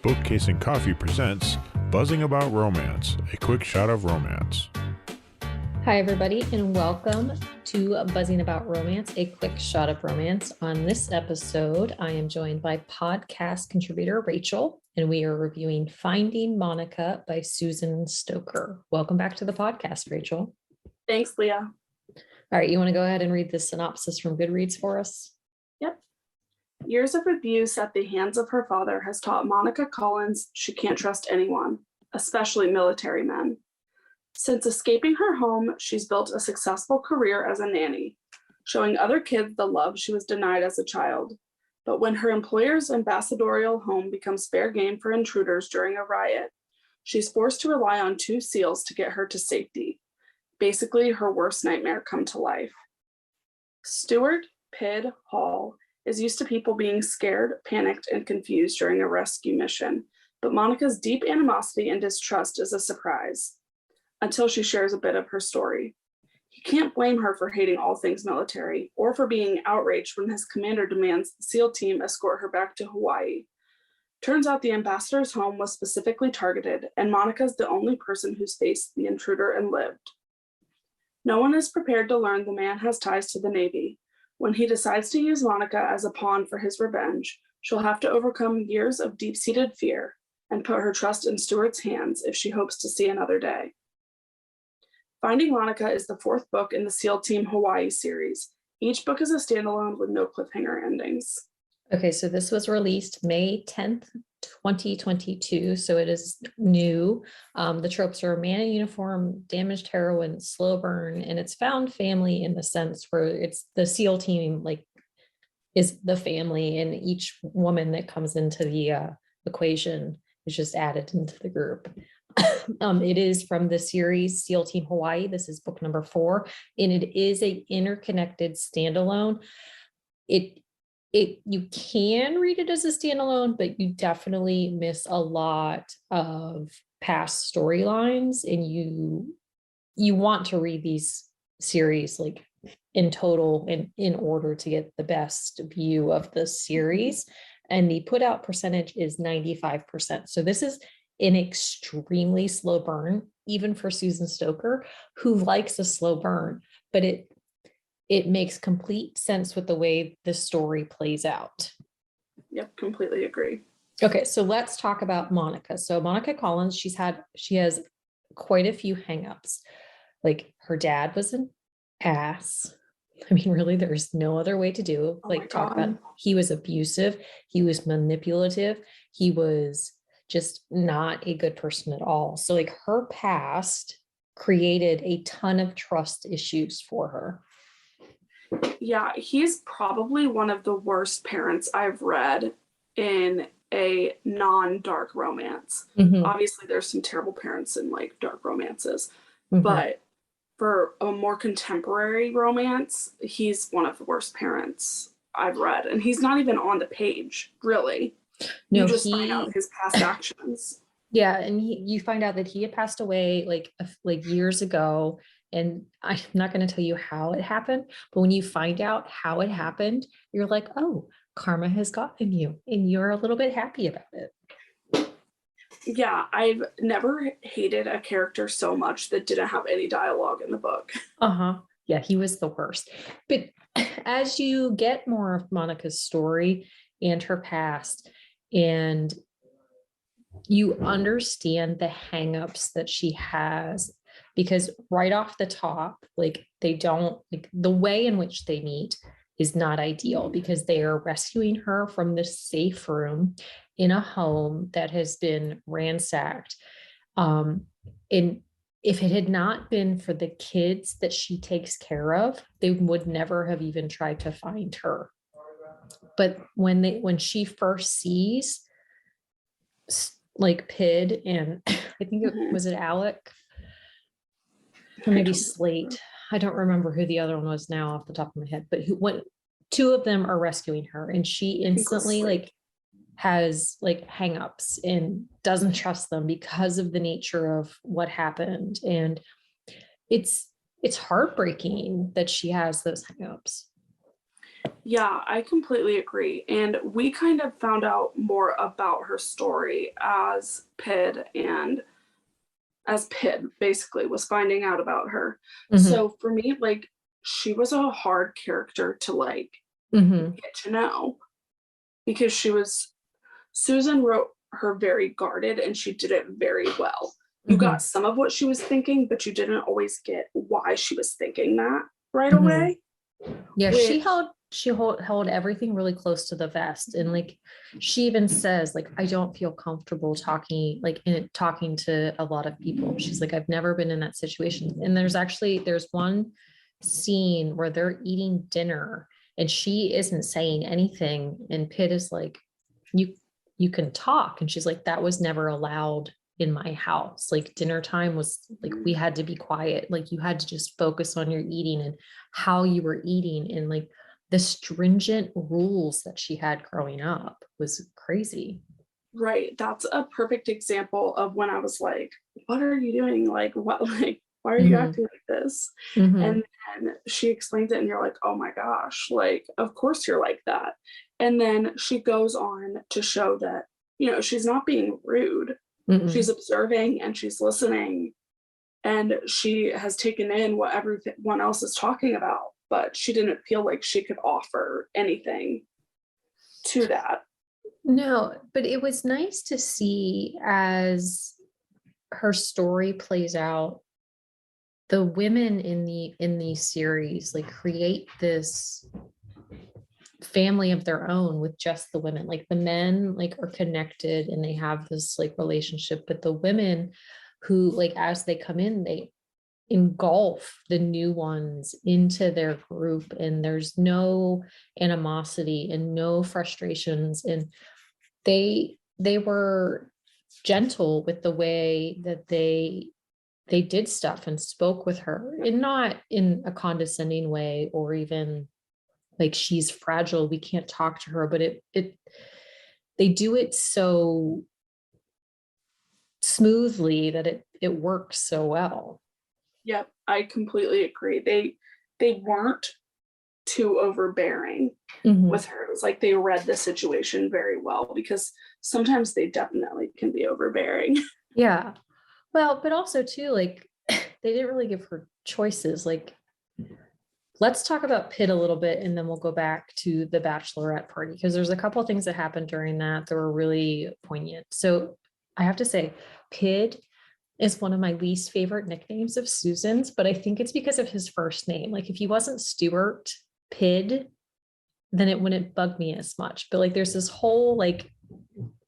Bookcase and Coffee presents Buzzing About Romance, a quick shot of romance. Hi, everybody, and welcome to Buzzing About Romance, a quick shot of romance. On this episode, I am joined by podcast contributor Rachel, and we are reviewing Finding Monica by Susan Stoker. Welcome back to the podcast, Rachel. Thanks, Leah. All right, you want to go ahead and read the synopsis from Goodreads for us? Yep. Years of abuse at the hands of her father has taught Monica Collins she can't trust anyone, especially military men. Since escaping her home, she's built a successful career as a nanny, showing other kids the love she was denied as a child. But when her employer's ambassadorial home becomes fair game for intruders during a riot, she's forced to rely on two SEALs to get her to safety. Basically, her worst nightmare come to life. Stuart Pid Hall is used to people being scared, panicked, and confused during a rescue mission, but Monica's deep animosity and distrust is a surprise, until she shares a bit of her story. He can't blame her for hating all things military, or for being outraged when his commander demands the SEAL team escort her back to Hawaii. Turns out the ambassador's home was specifically targeted, and Monica's the only person who's faced the intruder and lived. No one is prepared to learn the man has ties to the Navy. When he decides to use Monica as a pawn for his revenge, she'll have to overcome years of deep-seated fear and put her trust in Stuart's hands if she hopes to see another day. Finding Monica is the fourth book in the SEAL Team Hawaii series. Each book is a standalone with no cliffhanger endings. Okay, so this was released May 10th, 2022, so it is new. The tropes are man in uniform, damaged heroine, slow burn, and it's found family in the sense where it's the SEAL team is the family, and each woman that comes into the equation is just added into the group. It is from the series SEAL Team Hawaii. This is book number 4, and it is a interconnected standalone. You can read it as a standalone, but you definitely miss a lot of past storylines, and you want to read these series like in total in order to get the best view of the series. And the put out percentage is 95%. So this is an extremely slow burn, even for Susan Stoker, who likes a slow burn, but it makes complete sense with the way the story plays out. Yep, completely agree. Okay, so let's talk about Monica. So Monica Collins, she has quite a few hangups. Like, her dad was an ass. I mean, really, there's no other way to do it. Talk about, he was abusive, he was manipulative, he was just not a good person at all. So like, her past created a ton of trust issues for her. Yeah, he's probably one of the worst parents I've read in a non-dark romance. Mm-hmm. Obviously, there's some terrible parents in like dark romances, Mm-hmm. but for a more contemporary romance, he's one of the worst parents I've read. And he's not even on the page, really. No, you just find out his past actions. Yeah, and you find out that he had passed away like years ago, and I'm not going to tell you how it happened, but when you find out how it happened, you're like, oh, karma has gotten you, and you're a little bit happy about it. Yeah, I've never hated a character so much that didn't have any dialogue in the book. Yeah, he was the worst. But as you get more of Monica's story and her past, and you understand the hangups that she has, because right off the top, like, they don't, like, the way in which they meet is not ideal, because they are rescuing her from the safe room in a home that has been ransacked. And if it had not been for the kids that she takes care of, they would never have even tried to find her. But when she first sees like Pid and I think was it Alec or maybe Slate, I don't remember who the other one was now off the top of my head, but two of them are rescuing her, and she instantly like has like hangups and doesn't trust them because of the nature of what happened. And it's heartbreaking that she has those hangups. Yeah, I completely agree. And we kind of found out more about her story as Pid basically was finding out about her. Mm-hmm. So for me, like, she was a hard character to like Mm-hmm. get to know because Susan wrote her very guarded and she did it very well. You Mm-hmm. got some of what she was thinking, but you didn't always get why she was thinking that right Mm-hmm. away. Yeah, Which, held everything really close to the vest. And like she even says, like, I don't feel comfortable talking to a lot of people. She's like, I've never been in that situation. And there's one scene where they're eating dinner and she isn't saying anything. And Pitt is like, you you can talk. And she's like, that was never allowed in my house. Like dinner time was like we had to be quiet. Like you had to just focus on your eating and how you were eating, and like the stringent rules that she had growing up was crazy. right, that's a perfect example of when I was like, what are you doing? Like, what, like, why are you Mm-hmm. acting like this? Mm-hmm. And then she explains it, and you're like, oh my gosh, like, of course you're like that. And then she goes on to show that, she's not being rude. She's Mm-hmm. observing and she's listening, and she has taken in what everyone else is talking about, but she didn't feel like she could offer anything to that. No, but it was nice to see as her story plays out, the women in the series like create this family of their own with just the women. Like the men like are connected and they have this like relationship, but the women who like as they come in, they engulf the new ones into their group, and there's no animosity and no frustrations, and they were gentle with the way that they did stuff and spoke with her, and not in a condescending way or even like she's fragile, we can't talk to her, but it they do it so smoothly that it works so well. Yep, I completely agree. They weren't too overbearing Mhm. with her. It was like they read the situation very well, because sometimes they definitely can be overbearing. Yeah. Well, but also too, like they didn't really give her choices. Like, let's talk about Pitt a little bit, and then we'll go back to the bachelorette party because there's a couple of things that happened during that were really poignant. So I have to say, Pitt is one of my least favorite nicknames of Susan's, but I think it's because of his first name. Like, if he wasn't Stuart Pitt, then it wouldn't bug me as much. But like, there's this whole like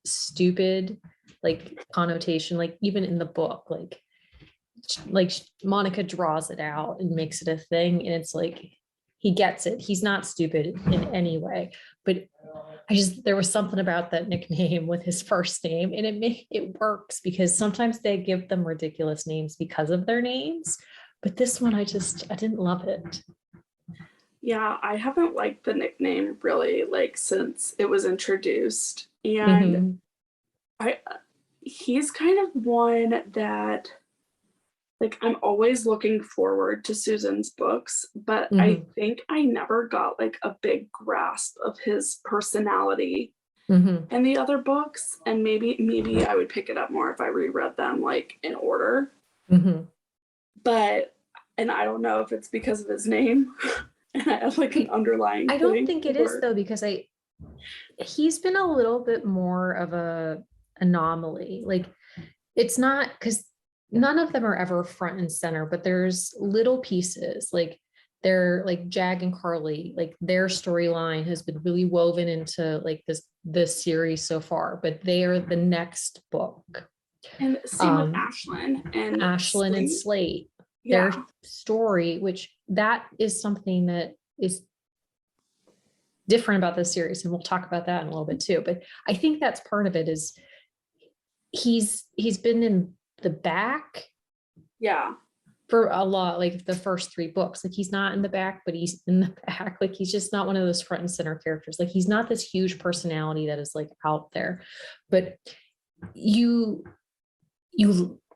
stupid like connotation, like even in the book, like Monica draws it out and makes it a thing, and it's like he gets it. He's not stupid in any way, but there was something about that nickname with his first name, and it works because sometimes they give them ridiculous names because of their names, but this one I didn't love it. Yeah, I haven't liked the nickname really like since it was introduced. And Mm-hmm. I he's kind of one that, like, I'm always looking forward to Susan's books, but I Mm-hmm. think I never got like a big grasp of his personality Mm-hmm. in the other books. And maybe I would pick it up more if I reread them like in order. Mm-hmm. But and I don't know if it's because of his name and I have like an underlying I don't thing, think it is or though, because he's been a little bit more of a anomaly. Like it's not because none of them are ever front and center, but there's little pieces like they're like Jag and Carly, like their storyline has been really woven into like this series so far, but they are the next book. and same with Um, Ashlyn and Ashlyn and Slate. Slate, their Yeah. story, which that is something that is different about this series, and we'll talk about that in a little bit too. But I think that's part of it is he's been in the back Yeah. for a lot, like the first three books. Like he's not in the back, but he's in the back. Like he's just not one of those front and center characters. Like he's not this huge personality that is like out there. But you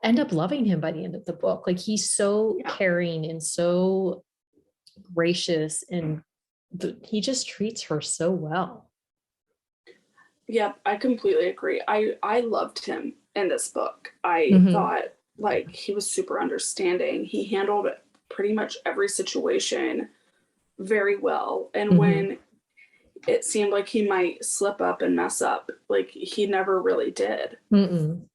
end up loving him by the end of the book. Like he's so Yeah. caring and so gracious and he just treats her so well. Yep, I completely agree. I loved him in this book. I Mhm. thought like he was super understanding. He handled pretty much every situation very well. And Mhm. when it seemed like he might slip up and mess up, like he never really did. Mm-mm.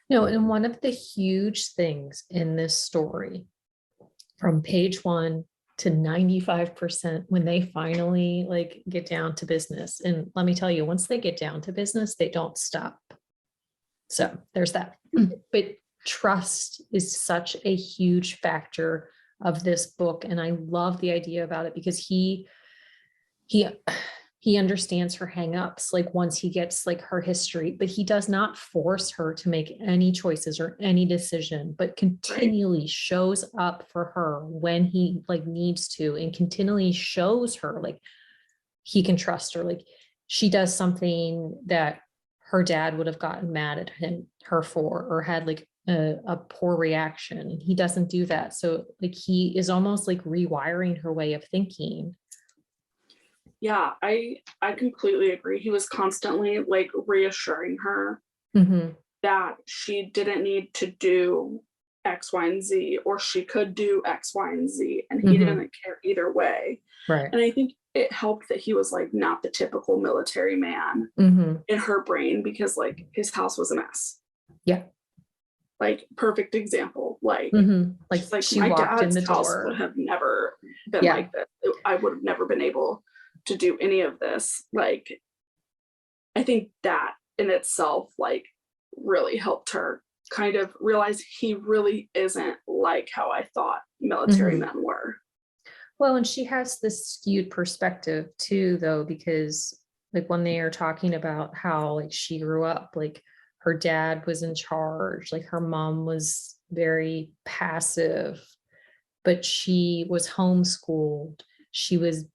No, and one of the huge things in this story from page 1 to 95% when they finally like get down to business. And let me tell you, once they get down to business, they don't stop. So there's that. But trust is such a huge factor of this book. And I love the idea about it because he understands her hangups, like once he gets like her history, but he does not force her to make any choices or any decision, but continually shows up for her when he like needs to, and continually shows her like he can trust her. Like she does something that her dad would have gotten mad at her for, or had like a poor reaction. He doesn't do that. So like he is almost like rewiring her way of thinking. Yeah, I completely agree. He was constantly like reassuring her Mm-hmm. that she didn't need to do X, Y, and Z, or she could do X, Y, and Z, and he Mm-hmm. didn't care either way. Right. And I think it helped that he was like not the typical military man Mm-hmm. in her brain, because like his house was a mess. Yeah. Like perfect example. Like, Mm-hmm. she's like, She my walked in dad's the house door. would have never been Yeah. like this. I would have never been able to do any of this. Like, I think that in itself, like, really helped her kind of realize he really isn't like how I thought military Mhm. men were. Well, and she has this skewed perspective too, though, because like when they are talking about how like she grew up, like her dad was in charge, like her mom was very passive, but she was homeschooled. She was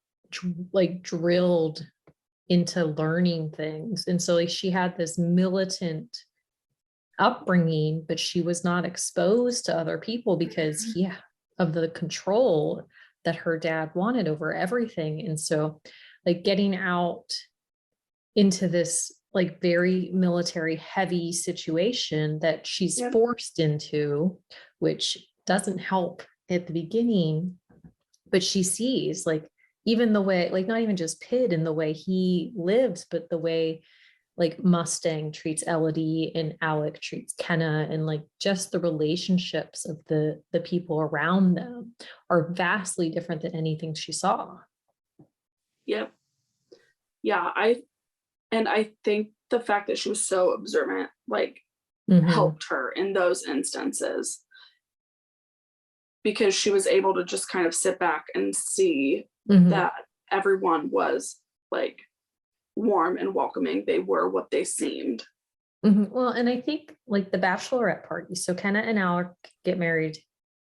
like drilled into learning things. And so like she had this militant upbringing, but she was not exposed to other people because of the control that her dad wanted over everything. And so like getting out into this like very military heavy situation that she's Yep. forced into, which doesn't help at the beginning, but she sees like even the way, like not even just Pitt in the way he lives, but the way like Mustang treats Elodie and Alec treats Kenna, and like just the relationships of the people around them are vastly different than anything she saw. Yep. Yeah, I think the fact that she was so observant like helped her in those instances, because she was able to just kind of sit back and see that everyone was like warm and welcoming. They were what they seemed. Well, and I think like the bachelorette party. So Kenna and Alec get married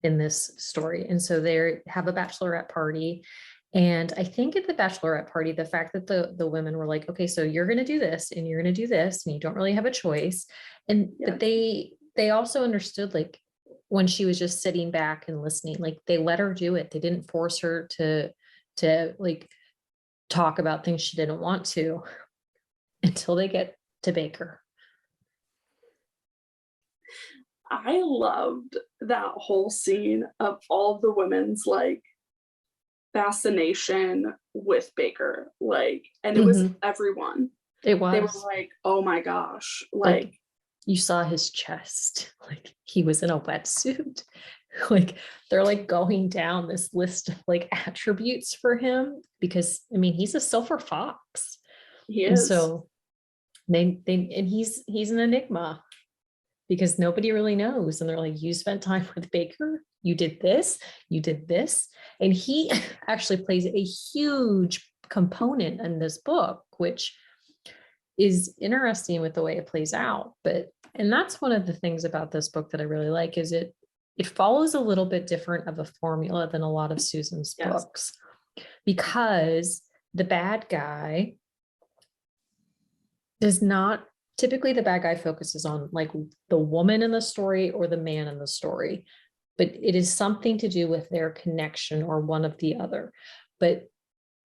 in this story. And so they have a bachelorette party. And I think at the bachelorette party, the fact that the women were like, okay, so you're going to do this and you're going to do this, and you don't really have a choice. And but they also understood like when she was just sitting back and listening, like they let her do it. They didn't force her to like talk about things she didn't want to until they get to Baker. I loved that whole scene of all the women's like fascination with Baker, like, and it was everyone. It was. They were like, oh my gosh, like you saw his chest, like he was in a wetsuit. Like they're like going down this list of like attributes for him, because I mean he's a silver fox. He is. And so they and he's an enigma, because nobody really knows. And they're like, you spent time with Baker, you did this, and he actually plays a huge component in this book, which is interesting with the way it plays out. And that's one of the things about this book that I really like, is it follows a little bit different of a formula than a lot of Susan's books, because the bad guy does not, typically the bad guy focuses on like the woman in the story or the man in the story, but it is something to do with their connection or one of the other. But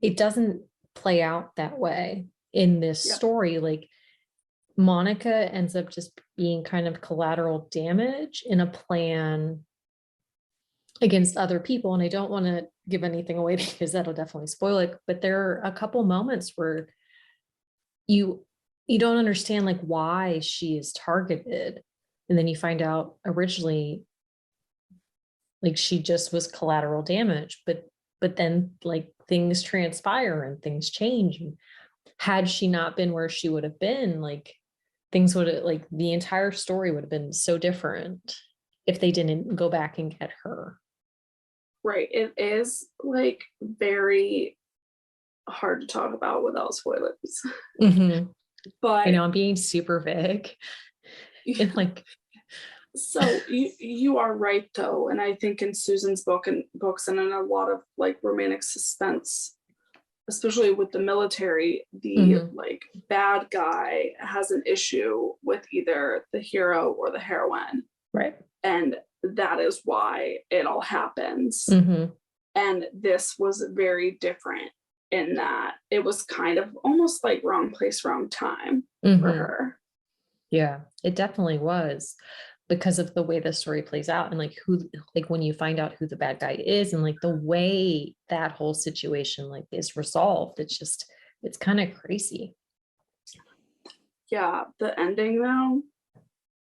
it doesn't play out that way in this story. Like Monica ends up just being kind of collateral damage in a plan against other people. And I don't want to give anything away because that'll definitely spoil it. But there are a couple moments where you don't understand like why she is targeted. And then you find out originally like she just was collateral damage, but then like things transpire and things change. And had she not been where she would have been, like things would have, like the entire story would have been so different if they didn't go back and get her. Right. It is like very hard to talk about without spoilers. Mm-hmm. But I know I'm being super vague. And like, so you are right though, and I think in Susan's books and in a lot of like romantic suspense, especially with the military, the like bad guy has an issue with either the hero or the heroine, right? And that is why it all happens. And this was very different in that it was kind of almost like wrong place, wrong time for her. Yeah, it definitely was, because of the way the story plays out and like who, like when you find out who the bad guy is and like the way that whole situation like is resolved, it's kind of crazy. Yeah, the ending though,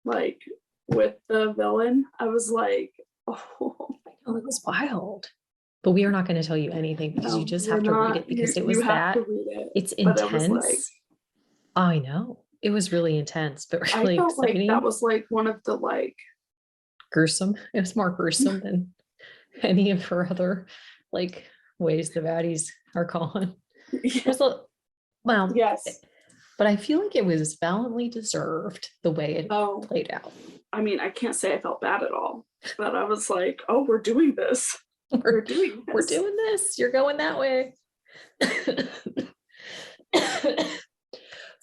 like with the villain, I was like, oh, it was wild. But we are not going to tell you anything because you just have to read it, because it was that it's intense. Like, I know it was really intense, but really I felt exciting. Like that was like one of the like gruesome. It was more gruesome than any of her other like ways the baddies are calling. Well, yes, but I feel like it was valiantly deserved the way it played out. I mean, I can't say I felt bad at all, but I was like, oh, we're doing this. We're doing this. We're doing this. You're going that way.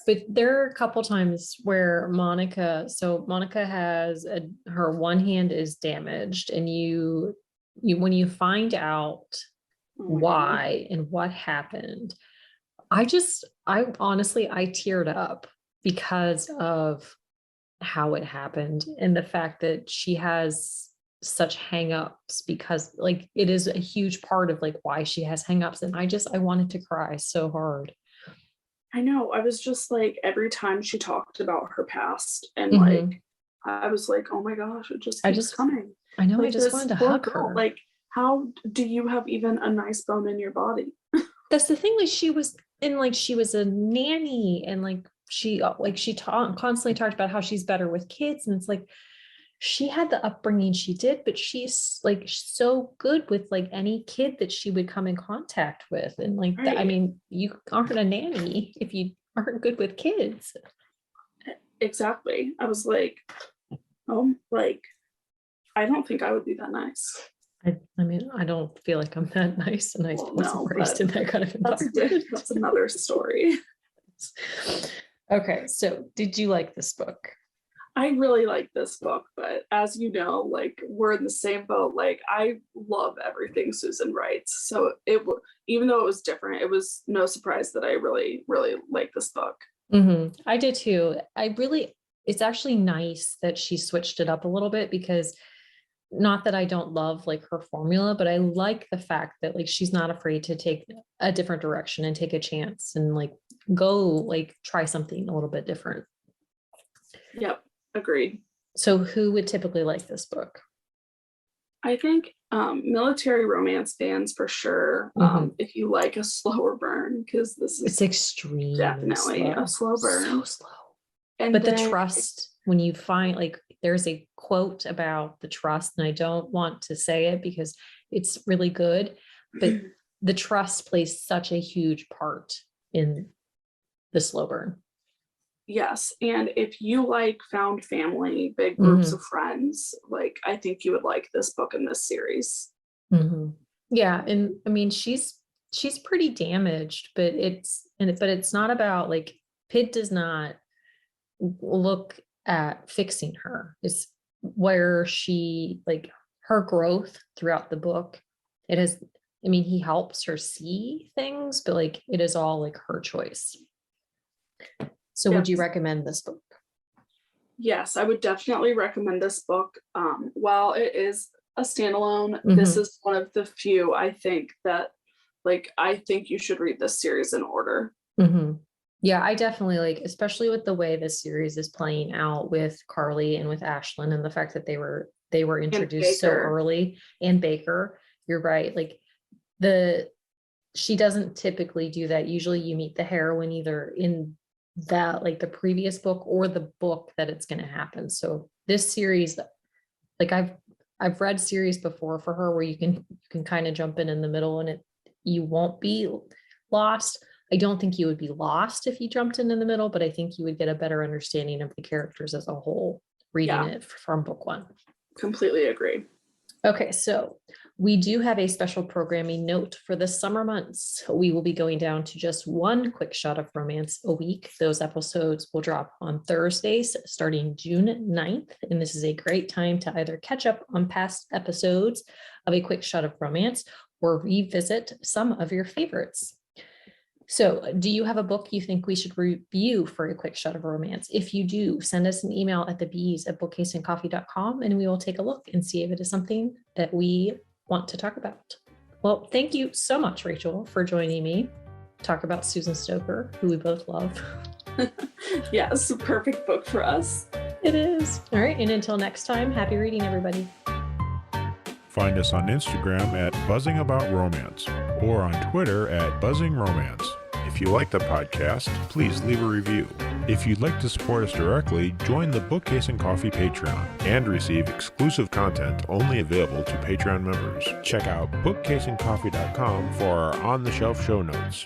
But there are a couple times where Monica has her one hand is damaged, and you when you find out why and what happened, I honestly teared up because of how it happened and the fact that she has such hangups, because like it is a huge part of like why she has hangups, and I wanted to cry so hard. I know. I was just like, every time she talked about her past, and like, I was like, oh my gosh, it just keeps coming. I know. Like, I just wanted to hug her. Like, how do you have even a nice bone in your body? That's the thing. Like she was a nanny, and like she constantly talked about how she's better with kids, and it's like she had the upbringing she did, but she's like so good with like any kid that she would come in contact with. And like, I mean, you aren't a nanny if you aren't good with kids. Exactly. I was like, oh, like, I don't think I would be that nice. I mean, I don't feel like I'm that nice, and I wasn't raised in that kind of environment. That's another story. Okay, so did you like this book? I really like this book, but as you know, like we're in the same boat. Like I love everything Susan writes. So even though it was different, it was no surprise that I really, really like this book. I did too. It's actually nice that she switched it up a little bit, because not that I don't love like her formula, but I like the fact that like she's not afraid to take a different direction and take a chance and like go like try something a little bit different. Yep. Agreed. So who would typically like this book? I think military romance fans for sure. If you like a slower burn, because it's extreme, definitely a slow burn. So slow. But the trust, when you find like there's a quote about the trust, and I don't want to say it because it's really good, but the trust plays such a huge part in the slow burn. Yes. And if you like found family, big groups of friends, like I think you would like this book in this series. Yeah. And I mean, she's pretty damaged, but it's not about like, Pitt does not look at fixing her. It's where she like her growth throughout the book. It I mean, he helps her see things, but like it is all like her choice. So would you Yes. recommend this book? Yes, I would definitely recommend this book. While it is a standalone, this is one of the few I think that, like, I think you should read this series in order. Yeah, I definitely like, especially with the way this series is playing out with Carly and with Ashlyn, and the fact that they were introduced so Baker. early, and Baker. You're right. Like she doesn't typically do that. Usually you meet the heroine either in that, like the previous book, or the book that it's going to happen. So this series, like I've read series before for her where you can kind of jump in the middle and you won't be lost. I don't think you would be lost if you jumped in the middle, but I think you would get a better understanding of the characters as a whole reading it from book one. Completely agree. Okay, so we do have a special programming note for the summer months. We will be going down to just one quick shot of romance a week. Those episodes will drop on Thursdays starting June 9th. And this is a great time to either catch up on past episodes of A Quick Shot of Romance or revisit some of your favorites. So do you have a book you think we should review for A Quick Shot of Romance? If you do, send us an email at thebees@bookcaseandcoffee.com and we will take a look and see if it is something that we want to talk about. Well, thank you so much, Rachel, for joining me to talk about Susan Stoker, who we both love. Yes, perfect book for us. It is. All right. And until next time, happy reading, everybody. Find us on Instagram at Buzzing About Romance or on Twitter at Buzzing Romance. If you like the podcast, please leave a review. If you'd like to support us directly, join the Bookcase and Coffee Patreon and receive exclusive content only available to Patreon members. Check out bookcaseandcoffee.com for our on-the-shelf show notes.